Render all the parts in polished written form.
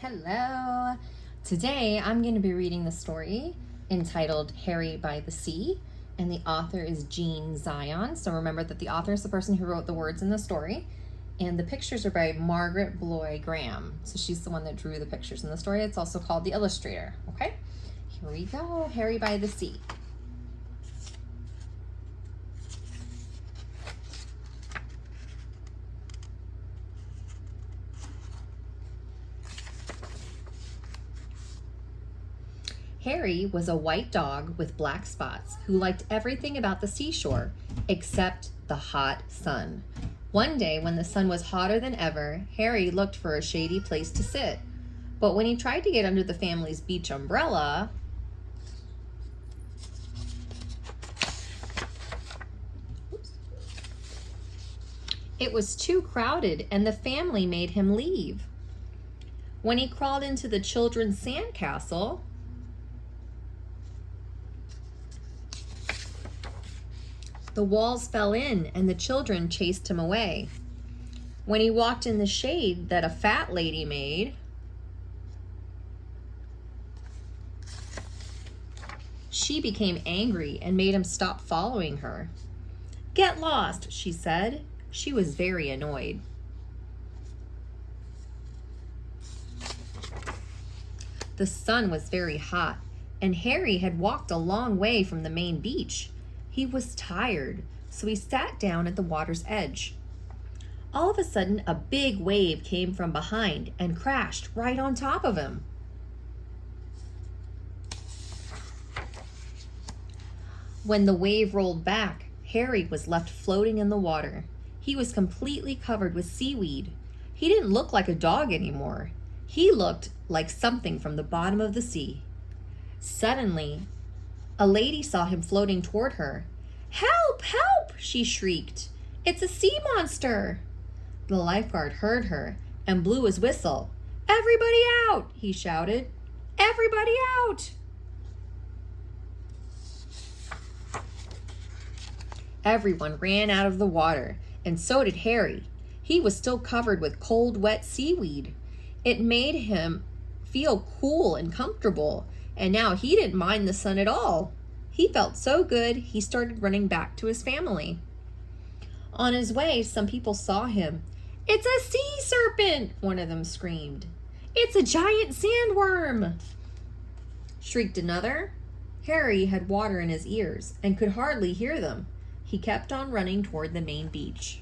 Hello. Today I'm going to be reading the story entitled Harry by the Sea, and the author is Jean Zion. So remember that the author is the person who wrote the words in the story, and the pictures are by Margaret Bloy Graham. So she's the one that drew the pictures in the story. It's also called the illustrator. Okay, here we go. Harry by the Sea. Harry was a white dog with black spots who liked everything about the seashore except the hot sun. One day, when the sun was hotter than ever, Harry looked for a shady place to sit. But when he tried to get under the family's beach umbrella, it was too crowded and the family made him leave. When he crawled into the children's sandcastle, the walls fell in and the children chased him away. When he walked in the shade that a fat lady made, she became angry and made him stop following her. "Get lost," she said. She was very annoyed. The sun was very hot, and Harry had walked a long way from the main beach. He was tired, so he sat down at the water's edge. All of a sudden, a big wave came from behind and crashed right on top of him. When the wave rolled back, Harry was left floating in the water. He was completely covered with seaweed. He didn't look like a dog anymore. He looked like something from the bottom of the sea. Suddenly, a lady saw him floating toward her. "Help! Help!" she shrieked. "It's a sea monster!" The lifeguard heard her and blew his whistle. "Everybody out!" he shouted. "Everybody out!" Everyone ran out of the water, and so did Harry. He was still covered with cold, wet seaweed. It made him feel cool and comfortable, and now he didn't mind the sun at all. He felt so good, he started running back to his family. On his way, some people saw him. "It's a sea serpent!" one of them screamed. "It's a giant sandworm!" shrieked another. Harry had water in his ears and could hardly hear them. He kept on running toward the main beach.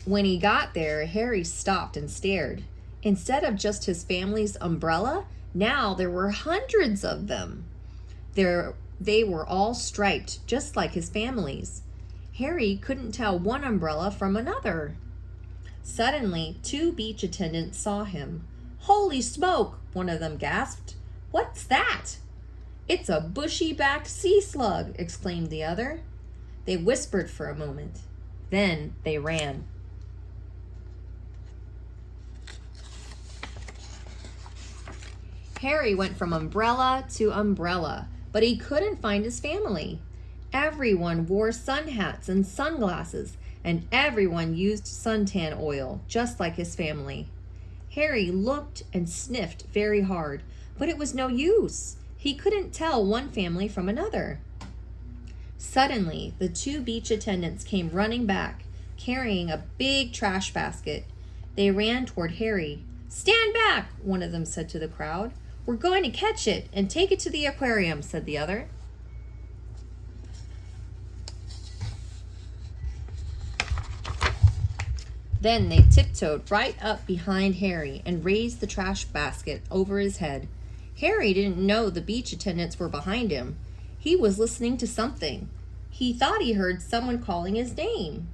When he got there, Harry stopped and stared. Instead of just his family's umbrella, now there were hundreds of them. They were all striped, just like his family's. Harry couldn't tell one umbrella from another. Suddenly, two beach attendants saw him. "Holy smoke!" one of them gasped. "What's that?" "It's a bushy-backed sea slug," exclaimed the other. They whispered for a moment. Then they ran. Harry went from umbrella to umbrella, but he couldn't find his family. Everyone wore sun hats and sunglasses, and everyone used suntan oil, just like his family. Harry looked and sniffed very hard, but it was no use. He couldn't tell one family from another. Suddenly, the two beach attendants came running back, carrying a big trash basket. They ran toward Harry. "Stand back," one of them said to the crowd. "We're going to catch it and take it to the aquarium," said the other. Then they tiptoed right up behind Harry and raised the trash basket over his head. Harry didn't know the beach attendants were behind him. He was listening to something. He thought he heard someone calling his name.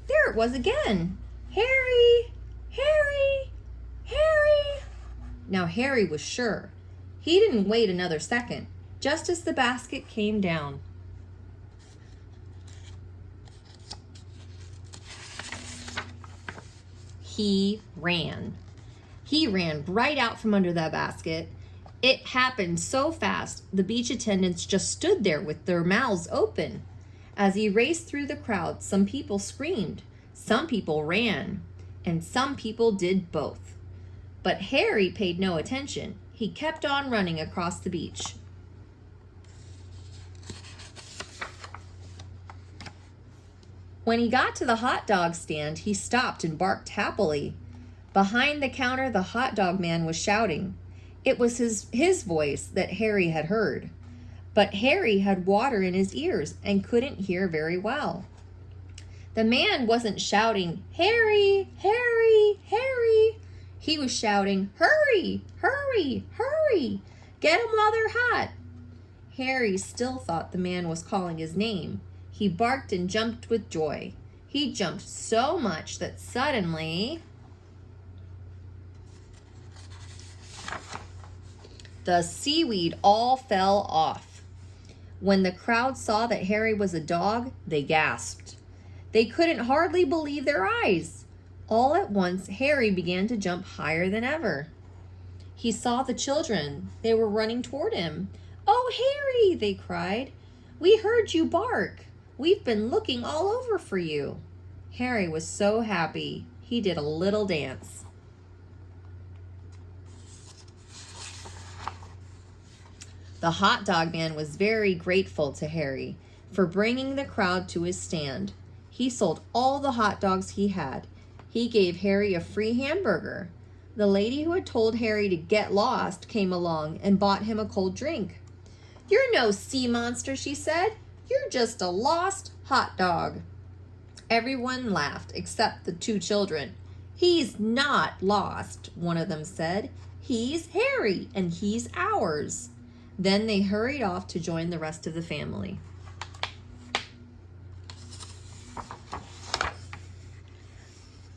There it was again. "Harry! Harry! Harry!" Now Harry was sure. He didn't wait another second. Just as the basket came down, he ran. He ran right out from under that basket. It happened so fast, the beach attendants just stood there with their mouths open. As he raced through the crowd, some people screamed, some people ran, and some people did both. But Harry paid no attention. He kept on running across the beach. When he got to the hot dog stand, he stopped and barked happily. Behind the counter, the hot dog man was shouting. It was his voice that Harry had heard. But Harry had water in his ears and couldn't hear very well. The man wasn't shouting, "Harry, Harry, Harry." He was shouting, "Hurry, hurry, hurry. Get 'em while they're hot." Harry still thought the man was calling his name. He barked and jumped with joy. He jumped so much that suddenly the seaweed all fell off. When the crowd saw that Harry was a dog, they gasped. They couldn't hardly believe their eyes. All at once, Harry began to jump higher than ever. He saw the children. They were running toward him. "Oh, Harry," they cried. "We heard you bark. We've been looking all over for you." Harry was so happy. He did a little dance. The hot dog man was very grateful to Harry for bringing the crowd to his stand. He sold all the hot dogs he had. He gave Harry a free hamburger. The lady who had told Harry to get lost came along and bought him a cold drink. "You're no sea monster," she said. "You're just a lost hot dog." Everyone laughed except the two children. "He's not lost," one of them said. "He's Harry, and he's ours." Then they hurried off to join the rest of the family.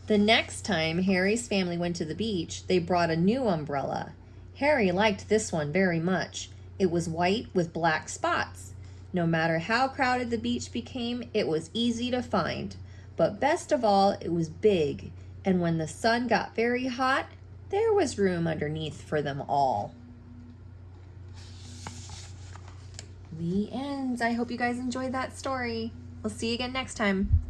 The next time Harry's family went to the beach, they brought a new umbrella. Harry liked this one very much. It was white with black spots. No matter how crowded the beach became, it was easy to find. But best of all, it was big, and when the sun got very hot, there was room underneath for them all. The end. I hope you guys enjoyed that story. We'll see you again next time.